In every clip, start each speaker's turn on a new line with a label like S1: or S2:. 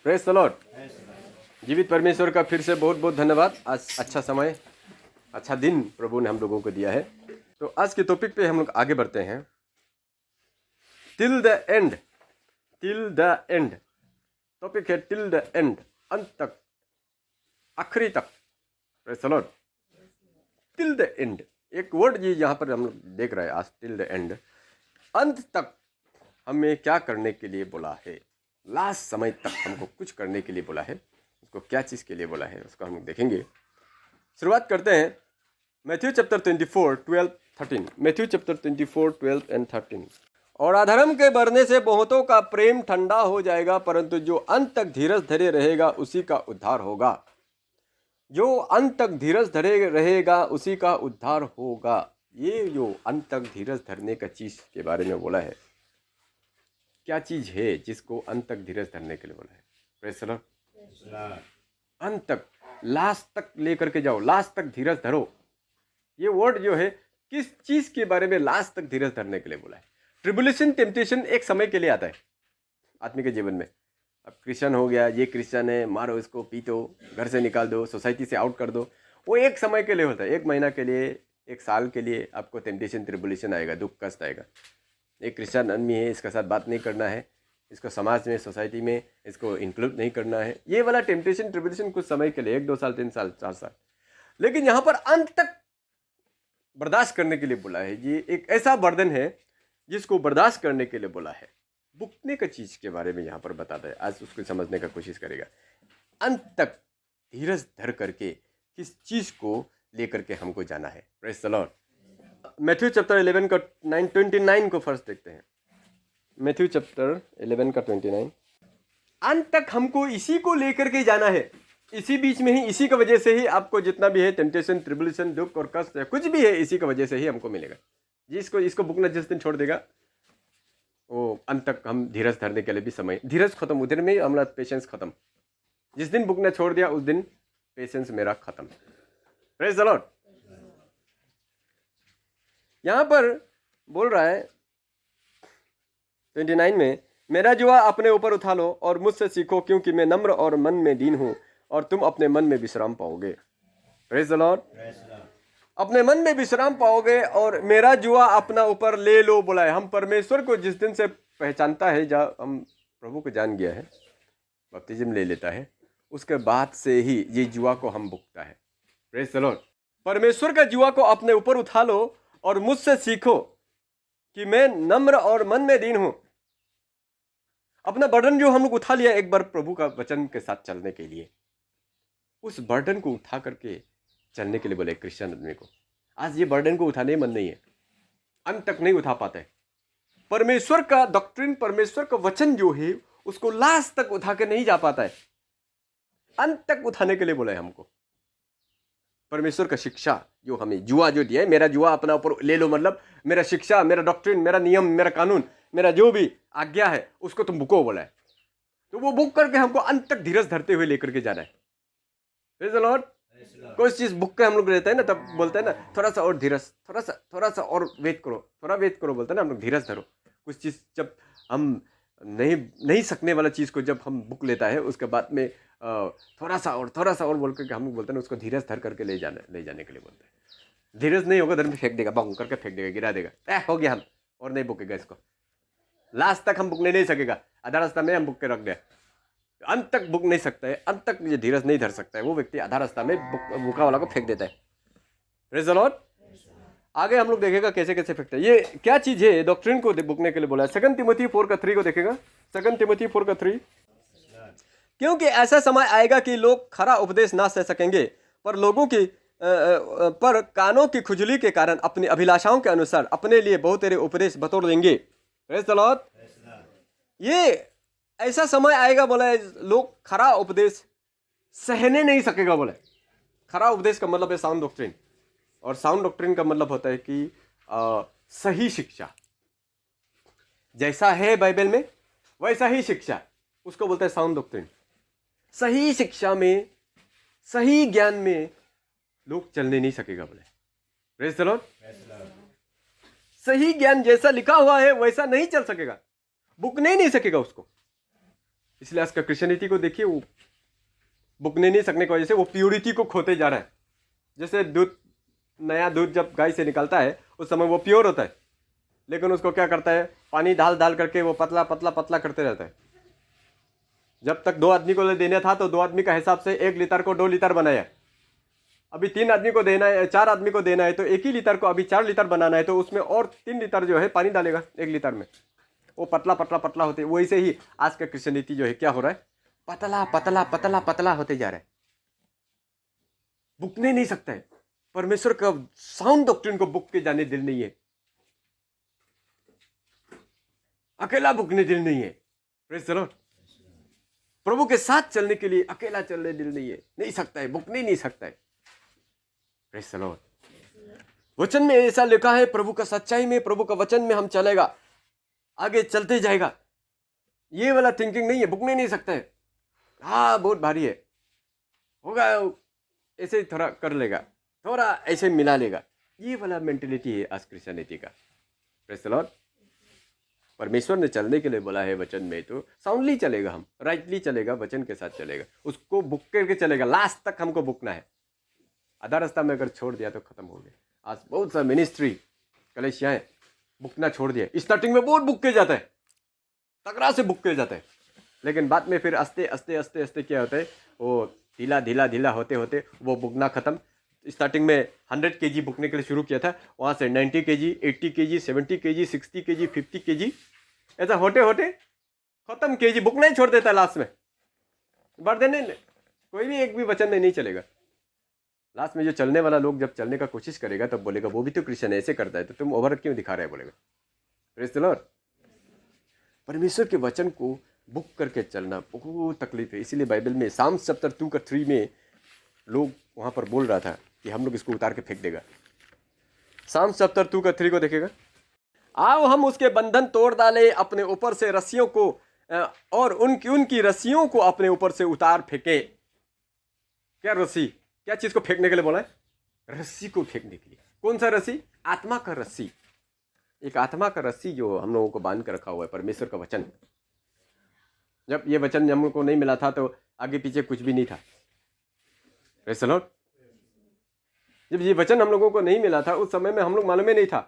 S1: Praise the Lord. जीवित परमेश्वर का फिर से बहुत बहुत धन्यवाद। आज अच्छा समय, अच्छा दिन प्रभु ने हम लोगों को दिया है। तो आज के टॉपिक पे हम लोग आगे बढ़ते हैं। Till the end, till the end topic है। टिल द एंड, अंत तक, आखिरी तक। Praise the Lord. Till the end एक वर्ड ये यहाँ पर हम लोग देख रहे हैं आज। टिल द एंड, अंत तक हमें क्या करने के लिए बोला है। लास्ट समय तक हमको कुछ करने के लिए बोला है। उसको क्या चीज़ के लिए बोला है उसको हम देखेंगे। शुरुआत करते हैं Matthew chapter 24 12 13। Matthew chapter 24 12 and 13। और अधर्म के बढ़ने से बहुतों का प्रेम ठंडा हो जाएगा, परंतु जो अंत तक धीरज धरे रहेगा उसी का उद्धार होगा। जो अंत तक धीरज धरे रहेगा उसी का उद्धार होगा। ये जो अंत तक धीरज धरने का चीज़ के बारे में बोला है, क्या चीज़ है जिसको अंत तक धीरज धरने के लिए बोला है। Praise the Lord. अंत तक, लास्ट तक लेकर के जाओ, लास्ट तक धीरज धरो। ये वर्ड जो है किस चीज़ के बारे में लास्ट तक धीरज धरने के लिए बोला है। ट्रिबुलेशन, टेम्पटेशन एक समय के लिए आता है आदमी के जीवन में। अब क्रिश्चियन हो गया, ये क्रिश्चियन है, मारो इसको, पीटो, घर से निकाल दो, सोसाइटी से आउट कर दो। वो एक समय के लिए होता है, एक महीना के लिए, एक साल के लिए आपको टेम्पटेशन, ट्रिबुलेशन आएगा, दुख कष्ट आएगा। एक क्रिश्चियन आदमी है, इसके साथ बात नहीं करना है, इसको समाज में, सोसाइटी में इसको इंक्लूड नहीं करना है। ये वाला टेम्पटेशन, ट्रिबुलेशन कुछ समय के लिए, 1 2 साल, 3 साल, 4 साल। लेकिन यहाँ पर अंत तक बर्दाश्त करने के लिए बोला है। ये एक ऐसा बर्डन है जिसको बर्दाश्त करने के लिए बोला है। भुगतने का चीज़ के बारे में यहाँ पर बताता है। आज उसको समझने का कोशिश करेगा। अंत तक धीरज धर करके किस चीज़ को लेकर के हमको जाना है। Praise the Lord. Matthew chapter 11 का 29 को फर्स्ट देखते हैं। मैथ्यू चैप्टर 11 का 29। अंत तक हमको इसी को लेकर के जाना है। इसी बीच में ही, इसी की वजह से ही आपको जितना भी है टेम्पटेशन, ट्रिबुलेशन, दुख और कष्ट, कुछ भी है, इसी की वजह से ही हमको मिलेगा। जिसको इसको बुकना जिस दिन छोड़ देगा, वो अंत तक हम धीरज धरने के लिए भी समय, धीरज खत्म, उधर में हमारा पेशेंस खत्म। जिस दिन बुकना छोड़ दिया उस दिन पेशेंस मेरा खत्म। Praise the Lord. यहाँ पर बोल रहा है 29 में, मेरा जुआ अपने ऊपर उठा लो और मुझसे सीखो, क्योंकि मैं नम्र और मन में दीन हूँ, और तुम अपने मन में विश्राम पाओगे। Praise the Lord. अपने मन में विश्राम पाओगे। और मेरा जुआ अपना ऊपर ले लो बोला है। हम परमेश्वर को जिस दिन से पहचानता है, जब हम प्रभु को जान गया है, बपतिस्म ले लेता है, उसके बाद से ही ये जुआ को हम भुगता है। Praise the Lord. परमेश्वर का जुआ को अपने ऊपर उठा लो और मुझसे सीखो कि मैं नम्र और मन में दीन हूं। अपना बर्डन जो हम लोग उठा लिया एक बार प्रभु का वचन के साथ चलने के लिए, उस बर्डन को उठा करके चलने के लिए बोले क्रिश्चियन आदमी को। आज ये बर्डन को उठाने मन नहीं है, अंत तक नहीं उठा पाते। परमेश्वर का डॉक्ट्रिन, परमेश्वर का वचन जो है उसको लास्ट तक उठा के नहीं जा पाता है। अंत तक उठाने के लिए बोला है हमको। परमेश्वर का शिक्षा जो हमें जुआ जो दिया है, मेरा जुआ अपना ऊपर ले लो, मतलब मेरा शिक्षा, मेरा डॉक्ट्रिन, मेरा नियम, मेरा कानून, मेरा जो भी आज्ञा है उसको तुम बुको बोला है। तो वो बुक करके हमको अंत तक धीरज धरते हुए लेकर के जाना है। Praise the Lord. कोई चीज बुक के हम लोग रहते हैं ना, तब बोलते हैं ना थोड़ा सा और धीरज, थोड़ा सा और वेट करो, थोड़ा वेट करो, बोलते हैं ना हम लोग, धीरज धरो। कुछ चीज जब हम नहीं सकने वाला चीज को जब हम बुक लेता है, उसके बाद में थोड़ा सा और बोल करके हम लोग बोलते हैं ना, उसको धीरज धर करके ले जाने के लिए बोलते हैं। धीरज नहीं होगा, धर में फेंक देगा, बंग करके फेंक देगा, गिरा देगा, हो गया, हम और नहीं बुकेगा इसको। लास्ट तक हम बुकने नहीं सकेगा, आधा रास्ता में हम बुक के रख दे, अंत तक बुक नहीं सकता है, अंत तक ये धीरज नहीं धर सकता है, वो व्यक्ति आधा रास्ता में बुका वाला को फेंक देता है। Praise the Lord. आगे हम लोग देखेगा कैसे कैसे फेंकते हैं। ये क्या चीज है, डॉक्ट्रिन को बुकने के लिए बोला है। 2 तिमोथी 4 का 3 को देखेगा। 2 तिमोथी 4 का 3। क्योंकि ऐसा समय आएगा कि लोग खरा उपदेश ना सह सकेंगे, पर लोगों की पर कानों की खुजली के कारण अपनी अभिलाषाओं के अनुसार अपने लिए बहुत तेरे उपदेश बतौर देंगे। Praise the Lord. ये ऐसा समय आएगा बोला है, लोग खरा उपदेश सहने नहीं सकेगा बोला है। खरा उपदेश का मतलब है साउंड डॉक्ट्रिन, और साउंड डॉक्ट्रिन का मतलब होता है कि सही शिक्षा। जैसा है बाइबल में वैसा ही शिक्षा, उसको बोलते हैं साउंड डॉक्ट्रिन। सही शिक्षा में, सही ज्ञान में लोग चलने नहीं सकेगा बोले। Praise the Lord. सही ज्ञान जैसा लिखा हुआ है वैसा नहीं चल सकेगा, बुकने नहीं सकेगा उसको। इसलिए आज का क्रिश्चियनिटी को देखिए, वो बुकने नहीं सकने की वजह से वो प्योरिटी को खोते जा रहा है। जैसे दूध, नया दूध जब गाय से निकलता है उस समय वो प्योर होता है, लेकिन उसको क्या करता है, पानी डाल डाल करके वो पतला पतला पतला करते रहता है। जब तक 2 आदमी को देना था तो 2 आदमी का हिसाब से 1 लीटर को 2 लीटर बनाया। अभी 3 आदमी को देना है, 4 आदमी को देना है, तो 1 ही लीटर को अभी 4 लीटर बनाना है, तो उसमें और 3 लीटर जो है पानी डालेगा 1 लीटर में। वो पतला पतला पतला होते, वैसे ही आज का क्रिश्चियनिटी जो है क्या हो रहा है, पतला पतला पतला पतला होते जा रहा है। बुकने नहीं सकता है, परमेश्वर का साउंड डॉक्ट्रिन को बुक के जाने दिल नहीं है, अकेला बुकने दिल नहीं है। Praise the Lord. प्रभु के साथ चलने के लिए अकेला चलने दिल नहीं है, नहीं सकता है, बुकने नहीं सकता है। Praise the Lord. वचन में ऐसा लिखा है, प्रभु का सच्चाई में, प्रभु का वचन में हम चलेगा, आगे चलते जाएगा। ये वाला थिंकिंग नहीं है, बुकने नहीं सकता है, हाँ बहुत भारी है, होगा ऐसे थोड़ा कर लेगा, थोड़ा ऐसे मिला लेगा, ये वाला मेंटेलिटी है आज क्रिश्चियनिटी का। Praise the Lord. परमेश्वर ने चलने के लिए बोला है वचन में, तो साउंडली चलेगा, हम राइटली चलेगा, वचन के साथ चलेगा, उसको बुक करके चलेगा, लास्ट तक हमको बुकना है। आधा रास्ता में अगर छोड़ दिया तो खत्म हो गया। आज बहुत सा मिनिस्ट्री कलेसियाएं बुकना छोड़ दिया, स्टार्टिंग में बहुत बुक के जाता है, तगड़ा से बुक के जाता है, लेकिन बाद में फिर आस्ते आस्ते आस्ते आस्ते क्या होता है, वो ढीला ढीला ढीला होते होते वो बुकना खत्म। स्टार्टिंग में 100 kg बुकने के लिए शुरू किया था, वहाँ से 90 kg, 80 kg, 70 kg, 60 kg, 50 kg, ऐसा होते होते खत्म। kg बुकना ही छोड़ देता है लास्ट में, बढ़ देने कोई भी एक भी वचन में नहीं चलेगा। लास्ट में जो चलने वाला लोग जब चलने का कोशिश करेगा तब बोलेगा वो भी तो क्रिश्चियन ऐसे करता है, तो तुम ओवर क्यों दिखा रहे हैं, बोलेगा। Praise the Lord. परमेश्वर के वचन को बुक करके चलना बहुत तकलीफ है। इसीलिए बाइबल में साम्स चैप्टर 2:3 में लोग वहाँ पर बोल रहा था कि हम लोग इसको उतार के फेंक देगा। साम्स चैप्टर 2:3 को देखेगा, आओ हम उसके बंधन तोड़ डाले, अपने ऊपर से रस्सियों को और उनकी रस्सियों को अपने ऊपर से उतार फेंके। क्या रस्सी, क्या चीज को फेंकने के लिए बोला है, रस्सी को फेंकने के लिए। कौन सा रस्सी, आत्मा का रस्सी। एक आत्मा का रस्सी जो हम लोगों को बांध कर रखा हुआ है, परमेश्वर का वचन। जब ये वचन हम लोग को नहीं मिला था तो आगे पीछे कुछ भी नहीं था। Praise the Lord. जब ये वचन हम लोगों को नहीं मिला था उस समय में हम लोग मालूम ही नहीं था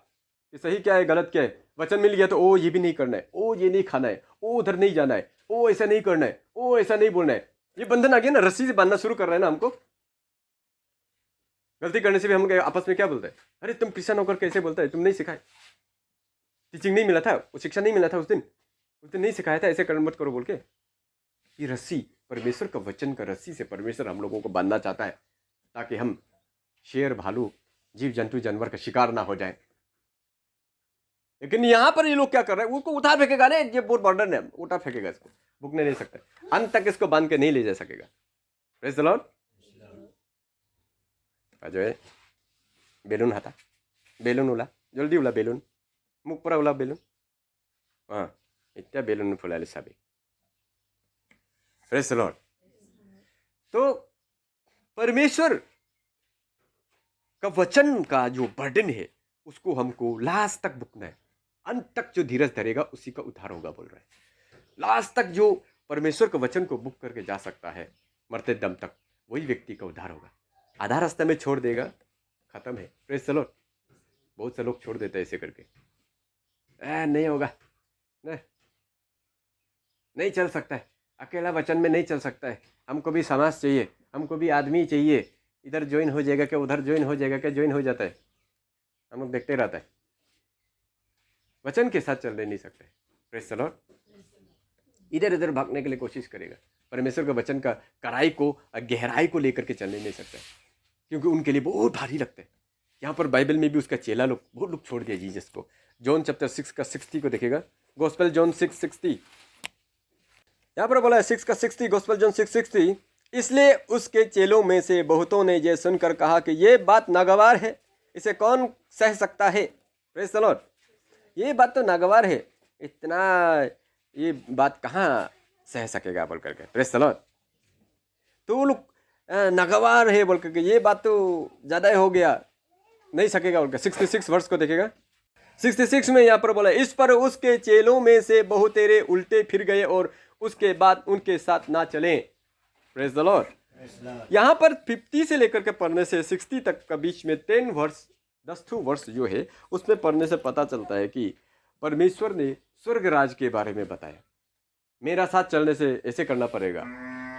S1: कि सही क्या है गलत क्या है। वचन मिल गया तो ओ ये भी नहीं करना है, ओ ये नहीं खाना है, ओ उधर नहीं जाना है, ओ ऐसा नहीं करना है, ओ ऐसा नहीं बोलना है। ये बंधन आ गया ना, रस्सी से बांधना शुरू कर रहे हैं ना हमको। गलती करने से भी हम आपस में क्या बोलते हैं, अरे तुम क्रिश्चियन होकर कैसे बोलता है, तुम नहीं सिखाए, टीचिंग नहीं मिला था, वो शिक्षा नहीं मिला था उस दिन नहीं सिखाया था, ऐसे मत करो बोल के। ये रस्सी, परमेश्वर का वचन का रस्सी से परमेश्वर हम लोगों को बांधना चाहता है ताकि हम शेर, भालू, जीव जंतु, जानवर का शिकार ना हो जाए। लेकिन यहाँ पर ये लोग क्या कर रहे हैं, उसको उठा फेंकेगा ना, ये बहुत बर्डन है, उठा फेंकेगा, इसको बुकने नहीं सकता, अंत तक इसको बांध के नहीं ले जा सकेगा। Praise the Lord. जो है बेलून हाथा, बेलून उला, जल्दी उला बेलून, मुख पर उला बेलून, हाँ इतना बेलून फुलाले साबे। Praise the Lord. तो परमेश्वर का वचन का जो बर्डन है उसको हमको लास्ट तक बुकना है। अंत तक जो धीरज धरेगा उसी का उद्धार होगा, बोल रहा है। लास्ट तक जो परमेश्वर के वचन को बुक करके जा सकता है मरते दम तक, वही व्यक्ति का उद्धार होगा। आधा रास्ते में छोड़ देगा, खत्म है। Praise the Lord. बहुत से लोग छोड़ देते हैं ऐसे करके, नहीं होगा, नहीं चल सकता है, अकेला वचन में नहीं चल सकता है, हमको भी समाज चाहिए, हमको भी आदमी चाहिए, इधर ज्वाइन हो जाएगा क्या, उधर ज्वाइन हो जाएगा क्या, ज्वाइन हो जाता है, हम लोग देखते रहता है, वचन के साथ चल नहीं सकते। Praise the Lord. इधर इधर भागने के लिए कोशिश करेगा, परमेश्वर के वचन का कड़ाई को, गहराई को लेकर के चलने नहीं सकता है, क्योंकि उनके लिए बहुत भारी लगता है। यहाँ पर बाइबल में भी उसका चेला लोग, बहुत लोग छोड़ दिया जीसस को। जॉन चैप्टर 6:60 को देखेगा, गॉस्पेल जॉन 6:60, यहाँ पर बोला है 6:60, गॉस्पेल जॉन 6:60, इसलिए उसके चेलों में से बहुतों ने ये सुनकर कहा कि ये बात नागवार है, इसे कौन सह सकता है। Praise the Lord. ये बात तो नागवार है, इतना ये बात कहाँ सह सकेगा बोल करके। Praise the Lord. तो वो लोग नागवार है बोल करके, ये बात तो ज़्यादा ही हो गया, नहीं सकेगा बोल कर। 66 वर्ष को देखेगा, 66 में यहाँ पर बोला, इस पर उसके चेलों में से बहुतेरे उल्टे फिर गए और उसके बाद उनके साथ ना चलें। Praise the Lord. यहाँ पर 50 से लेकर के पढ़ने से 60 तक का बीच में 10 वर्ष जो है उसमें पढ़ने से पता चलता है कि परमेश्वर ने स्वर्ग राज के बारे में बताया। मेरा साथ चलने से ऐसे करना पड़ेगा,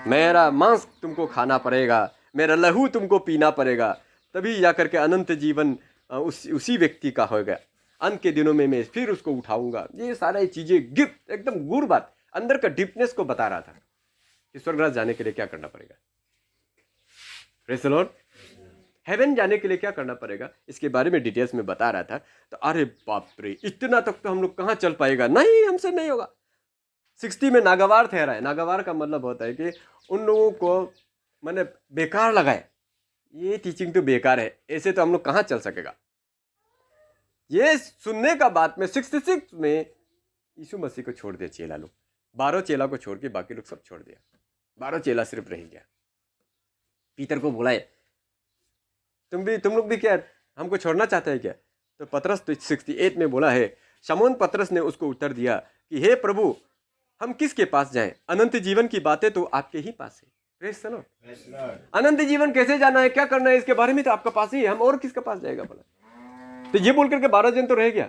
S1: मेरा मांस तुमको खाना पड़ेगा, मेरा लहू तुमको पीना पड़ेगा, तभी जाकर के अनंत जीवन उसी व्यक्ति का होगा। अंत के दिनों में मैं फिर उसको उठाऊंगा। ये सारी चीजें गिफ्ट, एकदम गुड़ बात, अंदर का डीपनेस को बता रहा था कि स्वर्गराज जाने के लिए क्या करना पड़ेगा। Praise the Lord. हेवन जाने के लिए क्या करना पड़ेगा इसके बारे में डिटेल्स में बता रहा था। तो अरे बाप रे, इतना तक तो हम लोग कहाँ चल पाएगा, नहीं हमसे नहीं होगा। 60 में नागवार ठहरा है। नागवार का मतलब होता है कि उन लोगों को मैंने बेकार लगाए, ये टीचिंग तो बेकार है, ऐसे तो हम लोग कहाँ चल सकेगा। ये सुनने का बाद में 66 में यीशु मसीह को छोड़ दिया चेला लोग। 12 चेला को छोड़ के बाकी लोग सब छोड़ दिया, 12 चेला सिर्फ रह गया। पीतर को बुलाए, तुम लोग भी क्या हमको छोड़ना चाहते हैं क्या? तो पतरस तो 68 में बोला है, शमौन पतरस ने उसको उत्तर दिया कि हे प्रभु, हम किसके पास जाएं? अनंत जीवन की बातें तो आपके ही पास है। Praise the Lord. अनंत जीवन कैसे जाना है, क्या करना है, इसके बारे में तो आपका पास ही है, हम और किसके पास जाएगा बोला। तो ये बोल करके 12 जन तो रह गया,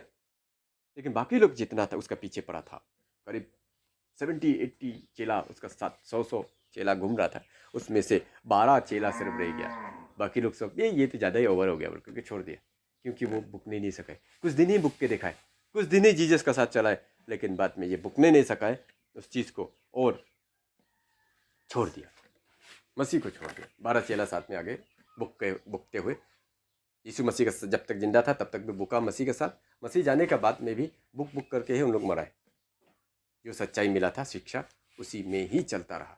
S1: लेकिन बाकी लोग जितना था उसका पीछे पड़ा था। करीब 70-80 चेला उसका साथ 100 चेला घूम रहा था, उसमें से 12 चेला सिर्फ रह गया। बाकी लोग सब ये तो ज़्यादा ही ओवर हो गया बोल करके छोड़ दिया, क्योंकि वो बुकने नहीं सके। कुछ दिन ही बुक के दिखाए, कुछ दिन ही जीसस का साथ चलाए, लेकिन बाद में ये बुकने नहीं सकाए उस चीज़ को और छोड़ दिया, मसीह को छोड़ दिया। 12 चेला साथ में आगे बुकते हुए। यीशु मसीह का जब तक जिंदा था तब तक भी बुका मसीह के साथ, मसीह जाने का बाद में भी बुक करके ही उन लोग मराए। जो सच्चाई मिला था शिक्षा, उसी में ही चलता रहा,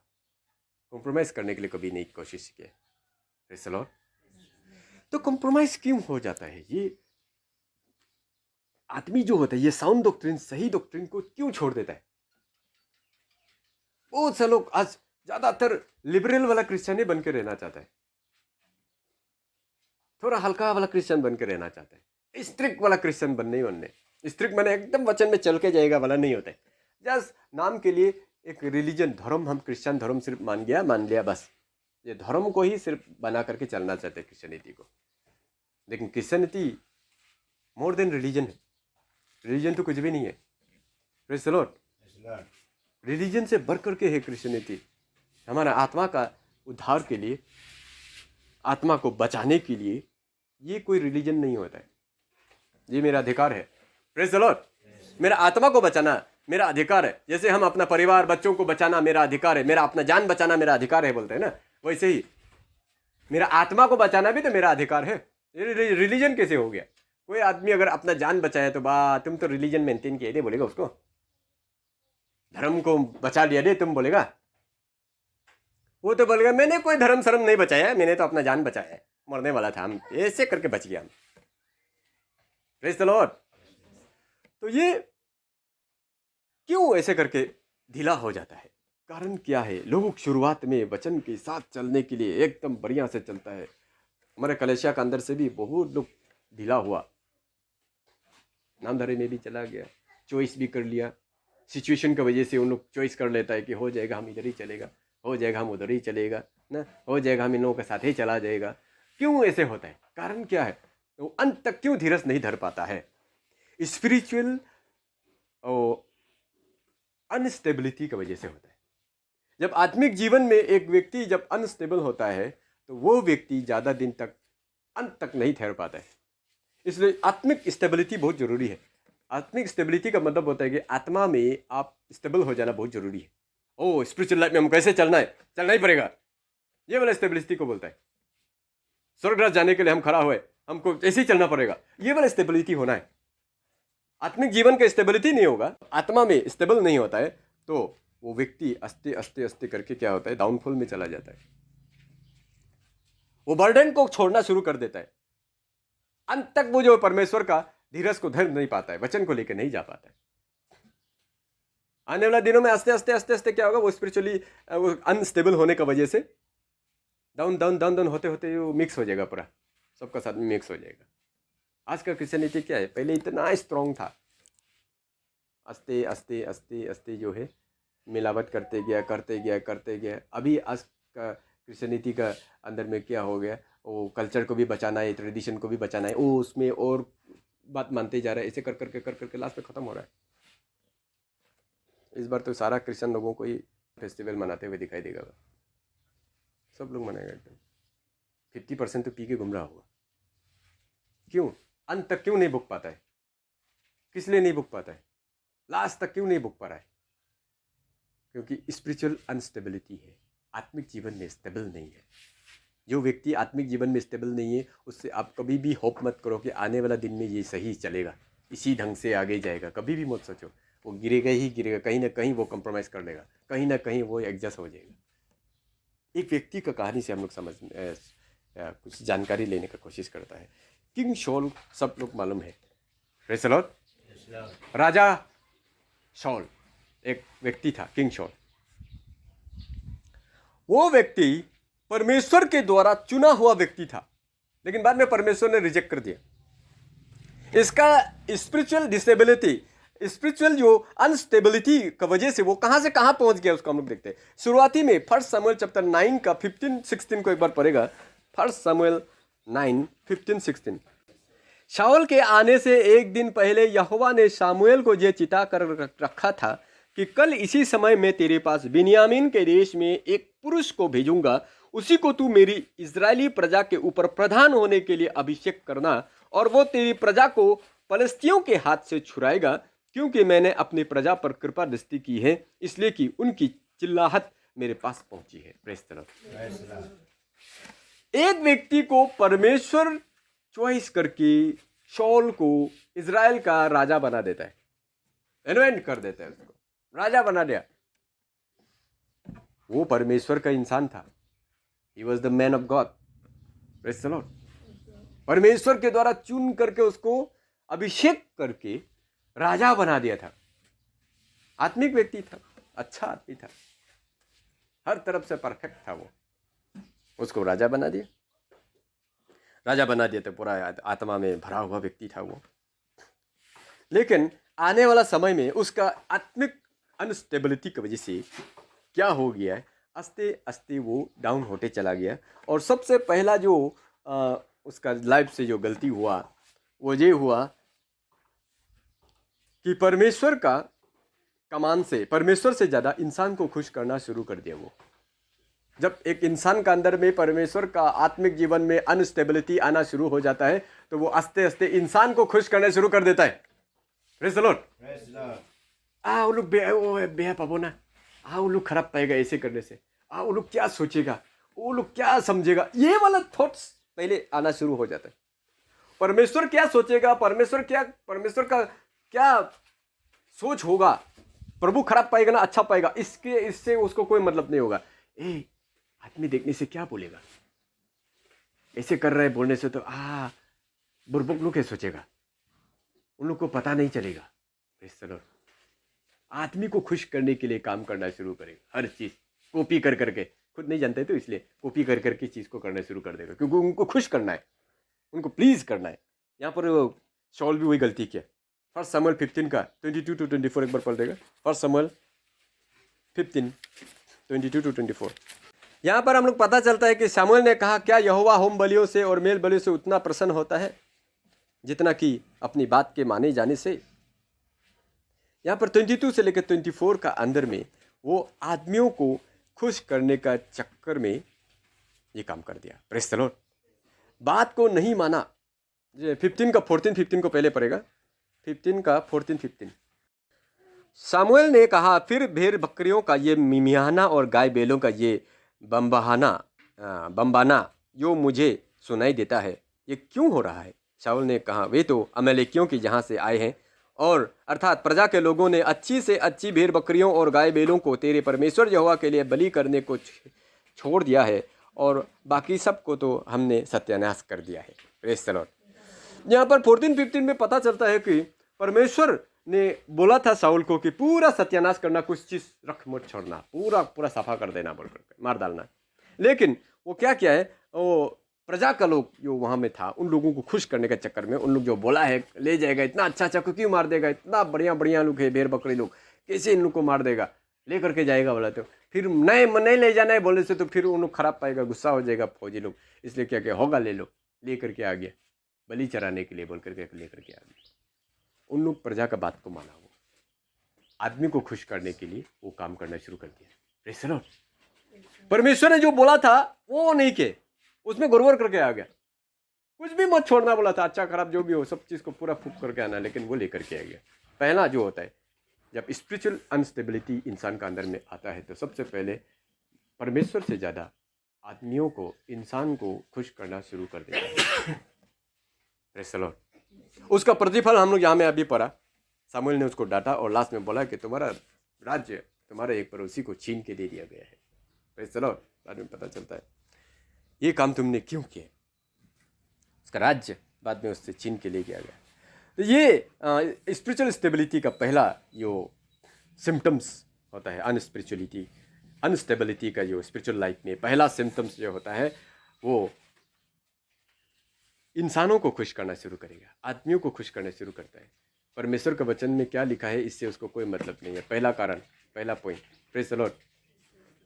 S1: कॉम्प्रोमाइज़ करने के लिए कभी नहीं कोशिश की। Praise the Lord. तो कॉम्प्रोमाइज़ क्यों हो जाता है? ये आदमी जो होता है, ये साउंड डॉक्ट्रिन, सही डॉक्ट्रिन को क्यों छोड़ देता है? बहुत से लोग आज ज़्यादातर लिबरल वाला क्रिश्चियन ही बन के रहना चाहता है, थोड़ा हल्का वाला क्रिश्चियन बन के रहना चाहता है। स्ट्रिक्ट वाला क्रिश्चियन बनने स्ट्रिक्ट मैंने एकदम वचन में चल के जाएगा वाला नहीं होता है। जस्ट नाम के लिए एक रिलीजन, धर्म, हम क्रिश्चियन धर्म सिर्फ मान लिया बस। ये धर्म को ही सिर्फ बना करके चलना चाहते हैं क्रिश्चियनिटी को। लेकिन क्रिश्चियनिटी मोर देन रिलीजन है। रिलीजन तो कुछ भी नहीं है। Praise the Lord. रिलीजन से बढ़ करके है क्रिश्चियनिटी। हमारा आत्मा का उद्धार के लिए, आत्मा को बचाने के लिए ये कोई रिलीजन नहीं होता है। ये मेरा अधिकार है। Praise the Lord. मेरा आत्मा को बचाना मेरा अधिकार है। जैसे हम अपना परिवार, बच्चों को बचाना मेरा अधिकार है, मेरा अपना जान बचाना मेरा अधिकार है बोलते हैं ना, वैसे ही मेरा आत्मा को बचाना भी तो मेरा अधिकार है। रिलीजन कैसे हो गया? कोई आदमी अगर अपना जान बचाए तो तुम तो रिलीजन मेंटेन किए दे बोलेगा, उसको धर्म को बचा लिया दे तुम बोलेगा। वो तो बोलेगा मैंने कोई धर्म शर्म नहीं बचाया, मैंने तो अपना जान बचाया है, मरने वाला था, हम ऐसे करके बच गया हम। Praise the Lord. तो ये क्यों ऐसे करके ढीला हो जाता है? कारण क्या है? लोग शुरुआत में वचन के साथ चलने के लिए एकदम बढ़िया से चलता है। हमारे कलेशिया के अंदर से भी बहुत लोग ढीला हुआ, नामधारी में भी चला गया, चॉइस भी कर लिया। सिचुएशन की वजह से उन लोग चॉइस कर लेता है कि हो जाएगा हम इधर ही चलेगा, हो जाएगा हम उधर ही चलेगा ना, हो जाएगा हम इन लोगों के साथ ही चला जाएगा। क्यों ऐसे होता है? कारण क्या है? वो अंत तक क्यों धीरज नहीं धर पाता है? स्पिरिचुअल अनस्टेबिलिटी की वजह से होता है। जब आत्मिक जीवन में एक व्यक्ति जब अनस्टेबल होता है तो वो व्यक्ति ज़्यादा दिन तक, अंत तक नहीं ठहर पाता है। इसलिए आत्मिक स्टेबिलिटी बहुत ज़रूरी है। आत्मिक स्टेबिलिटी का मतलब होता है कि आत्मा में आप स्टेबल हो जाना बहुत ज़रूरी है। ओ स्पिरिचुअल लाइफ में हम कैसे चलना है, चलना ही पड़ेगा, ये वाला स्टेबिलिटी को बोलता है। स्वर्गराज जाने के लिए हम खड़ा हुए, हमको ऐसे ही चलना पड़ेगा, ये वाला स्टेबिलिटी होना है। आत्मिक जीवन का स्टेबिलिटी नहीं होगा, आत्मा में स्टेबल नहीं होता है, तो वो व्यक्ति आस्ते आस्ते आस्ते करके क्या होता है, डाउनफॉल में चला जाता है। वो बर्डन को छोड़ना शुरू कर देता है। अंत तक वो जो परमेश्वर का धीरज को धर नहीं पाता है, वचन को लेकर नहीं जा पाता है। आने वाले दिनों में आस्ते आस्ते आस्ते आस्ते क्या होगा, वो स्पिरिचुअली वो अनस्टेबल होने की वजह से डाउन डाउन डाउन डाउन होते होते वो मिक्स हो जाएगा, पूरा सबका साथ में मिक्स हो जाएगा। आज का क्रिश्चियनिटी क्या है? पहले इतना स्ट्रांग था, आस्ते आस्ते आस्ते आस्ते जो है मिलावट करते गया। अभी आज का क्रिश्चियनिटी का अंदर में क्या हो गया, वो कल्चर को भी बचाना है, ट्रेडिशन को भी बचाना है, वो उसमें और बात मानते जा रहे हैं। ऐसे कर करके लास्ट में ख़त्म हो रहा है। इस बार तो सारा क्रिश्चियन लोगों को ही फेस्टिवल मनाते हुए दिखाई देगा। सब लोग मनाएगा एकदम। 50% तो पी के घूम रहा होगा। क्यों? अंत तक क्यों नहीं भुग पाता है? किस लिए नहीं भुग पाता है? लास्ट तक क्यों नहीं भुग पा रहा है? क्योंकि स्पिरिचुअल अनस्टेबिलिटी है, आत्मिक जीवन में स्टेबल नहीं है। जो व्यक्ति आत्मिक जीवन में स्टेबल नहीं है, उससे आप कभी भी होप मत करो कि आने वाला दिन में ये सही चलेगा, इसी ढंग से आगे जाएगा। कभी भी मत सोचो। वो गिरेगा ही गिरेगा, कहीं ना कहीं वो कॉम्प्रोमाइज़ कर लेगा, कहीं ना कहीं वो एडजस्ट हो जाएगा। एक व्यक्ति का कहानी से हम लोग कुछ जानकारी लेने का कोशिश करता है। किंग शॉल सब लोग मालूम है। Praise the Lord. Raja shawl एक व्यक्ति था, किंग शॉल। वो व्यक्ति परमेश्वर के द्वारा चुना हुआ व्यक्ति था, लेकिन बाद में परमेश्वर ने रिजेक्ट कर दिया। इसका स्पिरिचुअल डिसेबिलिटी, स्पिरिचुअल जो अनस्टेबिलिटी की वजह से वो कहां से कहां पहुंच गया, उसको हम लोग देखते हैं। शुरुआती में 1 शमूएल चैप्टर 9 का 15-16 को एक बार पढ़ेगा। 1 शमूएल 9:15-16। शाऊल के आने से एक दिन पहले यहोवा ने शामुएल को यह चिता कर रखा था कि कल इसी समय मैं तेरे पास बिन्यामीन के देश में एक पुरुष को भेजूंगा, उसी को तू मेरी इजरायली प्रजा के ऊपर प्रधान होने के लिए अभिषेक करना, और वो तेरी प्रजा को फलिस्तियों के हाथ से छुड़ाएगा, क्योंकि मैंने अपनी प्रजा पर कृपा दृष्टि की है, इसलिए कि उनकी चिल्लाहट मेरे पास पहुंची है। Praise the Lord. एक व्यक्ति को परमेश्वर चॉइस करके शाऊल को इजराइल का राजा बना देता है, एनोइंट कर देता है, उसको राजा बना दिया। वो परमेश्वर का इंसान था। He was the man of God. Praise the Lord. परमेश्वर के द्वारा चुन करके उसको अभिषेक करके राजा बना दिया था। आत्मिक व्यक्ति था, अच्छा आदमी था, हर तरफ से परफेक्ट था। वो उसको राजा बना दिया। राजा बना दिया तो पूरा आत्मा में भरा हुआ व्यक्ति था वो। लेकिन आने वाला समय में उसका आत्मिक अनस्टेबिलिटी की वजह से क्या हो गया है, आस्ते आस्ते वो डाउन होते चला गया। और सबसे पहला जो उसका लाइफ से जो गलती हुआ वो ये हुआ कि परमेश्वर का कमान से, परमेश्वर से ज़्यादा इंसान को खुश करना शुरू कर दिया। वो जब एक इंसान का अंदर में परमेश्वर का आत्मिक जीवन में अनस्टेबिलिटी आना शुरू हो जाता है, तो वो आस्ते आस्ते इंसान को खुश करना शुरू कर देता है। Praise the Lord. वो लोग बेहा पाबो ना, वो लोग खराब पाएगा ऐसे करने से, वो लोग क्या सोचेगा, वो लोग क्या समझेगा, ये वाला थॉट्स पहले आना शुरू हो जाता है। परमेश्वर क्या सोचेगा, परमेश्वर का क्या सोच होगा, प्रभु खराब पाएगा ना अच्छा पाएगा, इससे उसको कोई मतलब नहीं होगा। आदमी देखने से क्या बोलेगा, ऐसे कर रहा है बोलने से तो बुर्बक लोग क्या सोचेगा, उन लोग को पता नहीं चलेगा। चलो आदमी को खुश करने के लिए काम करना शुरू करेगा। हर चीज़ कॉपी कर करके, खुद नहीं जानते तो इसलिए कॉपी कर करके चीज़ को करना शुरू कर देगा, क्योंकि उनको खुश करना है, उनको प्लीज़ करना है। यहाँ पर शाऊल भी वही गलती किया। 1 शमूएल 15 का 22-24 एक बार पढ़ देगा। 1 शमूएल 15 22-24। यहाँ पर हम लोग पता चलता है कि शमूएल ने कहा, क्या यहोवा होम बलियों से और मेल बलियों से उतना प्रसन्न होता है जितना कि अपनी बात के माने जाने से। यहाँ पर 22 से लेकर 24 का अंदर में वो आदमियों को खुश करने का चक्कर में ये काम कर दिया। Praise the Lord. बात को नहीं माना। 15 का 14-15 को पहले पढ़ेगा। 15 का 14-15। शमूएल ने कहा, फिर भेड़ बकरियों का ये मिमियाना और गाय बैलों का ये बम्बाना जो मुझे सुनाई देता है, ये क्यों हो रहा है? शाऊल ने कहा, वे तो अमलेकियों की जहाँ से आए हैं, और अर्थात प्रजा के लोगों ने अच्छी से अच्छी भेड़ बकरियों और गाय बैलों को तेरे परमेश्वर यहोवा के लिए बलि करने को छोड़ दिया है, और बाकी सब को तो हमने सत्यानाश कर दिया है। Praise the Lord. यहाँ पर 14-15 में पता चलता है कि परमेश्वर ने बोला था शाऊल को कि पूरा सत्यानाश करना, कुछ चीज़ रख मत छोड़ना, पूरा सफा कर देना, बोल कर मार डालना। लेकिन वो क्या किया है, वो प्रजा का लोग जो वहाँ में था, उन लोगों को खुश करने के चक्कर में उन लोग जो बोला है ले जाएगा, इतना अच्छा क्यों मार देगा, इतना बढ़िया लोग है भेड़ बकरी लोग, कैसे इन लोग को मार देगा, लेकर के जाएगा बोला तो फिर नहीं ले जाना है बोले से तो फिर उन्हें खराब पाएगा, गुस्सा हो जाएगा फौजी लोग। इसलिए क्या क्या होगा, ले लो, लेकर के आ गया बलि चराने के लिए बोल करके लेकर के आ गया। उन लोग प्रजा का बात को माना, वो आदमी को खुश करने के लिए वो काम करना शुरू कर दिया। Praise the Lord. परमेश्वर ने जो बोला था वो नहीं किए, उसमें गड़बड़ करके आ गया। कुछ भी मत छोड़ना बोला था, अच्छा खराब जो भी हो सब चीज़ को पूरा फूक करके आना, लेकिन वो लेकर के आ गया। पहला जो होता है जब स्पिरिचुअल अनस्टेबिलिटी इंसान का अंदर में आता है तो सबसे पहले परमेश्वर से ज़्यादा आदमियों को, इंसान को खुश करना शुरू कर देता है। Praise the Lord. उसका प्रतिफल हम लोग यहाँ में अभी पढ़ा, सामुएल ने उसको डांटा और लास्ट में बोला कि तुम्हारा राज्य तुम्हारे एक पड़ोसी को छीन के दे दिया गया है। Praise the Lord. बाद में पता चलता है ये काम तुमने क्यों किया, उसका राज्य बाद में उससे छीन के ले गया गया। तो ये स्पिरिचुअल स्टेबिलिटी का पहला जो सिम्टम्स होता है, अनस्टेबिलिटी का जो स्पिरिचुअल लाइफ में पहला सिम्टम्स जो होता है वो इंसानों को खुश करना शुरू करेगा, आदमियों को खुश करना शुरू करता है। परमेश्वर का वचन में क्या लिखा है इससे उसको कोई मतलब नहीं है। पहला कारण, पहला पॉइंट, प्रेज़ द लॉर्ड।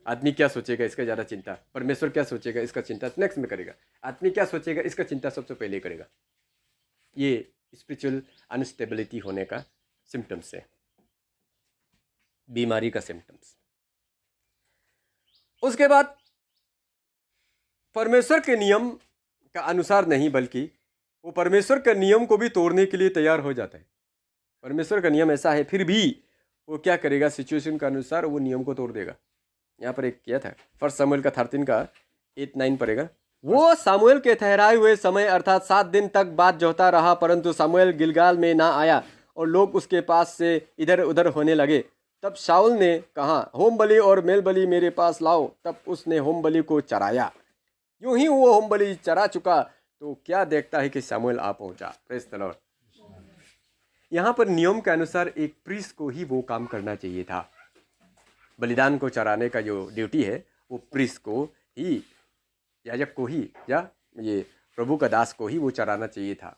S1: आदमी क्या सोचेगा इसका ज़्यादा चिंता, परमेश्वर क्या सोचेगा इसका चिंता नेक्स्ट में करेगा। आदमी क्या सोचेगा इसका चिंता सबसे पहले करेगा। ये स्पिरिचुअल अनस्टेबिलिटी होने का सिम्टम्स है, बीमारी का सिम्टम्स। उसके बाद परमेश्वर के नियम का अनुसार नहीं बल्कि वो परमेश्वर के नियम को भी तोड़ने के लिए तैयार हो जाता है। परमेश्वर का नियम ऐसा है फिर भी वो क्या करेगा, सिचुएशन के अनुसार वो नियम को तोड़ देगा। यहाँ पर एक किया था 1 सामुएल का 13 का 8-9 पड़ेगा। वो सामुएल के ठहराए हुए समय अर्थात 7 दिन तक बात जोहता रहा, परंतु सामुएल गिलगाल में ना आया और लोग उसके पास से इधर उधर होने लगे। तब शाऊल ने कहा, होम बलि और मेल बलि मेरे पास लाओ। तब उसने होम बलि को चराया। यूं ही वो होम बलि चरा चुका तो क्या देखता है कि सामुएल आ पहुंचा। Praise the Lord. यहाँ पर नियम के अनुसार एक प्रीस्ट को ही वो काम करना चाहिए था। बलिदान को चराने का जो ड्यूटी है वो प्रीस्ट को ही, याजक को ही, या ये प्रभु का दास को ही वो चराना चाहिए था।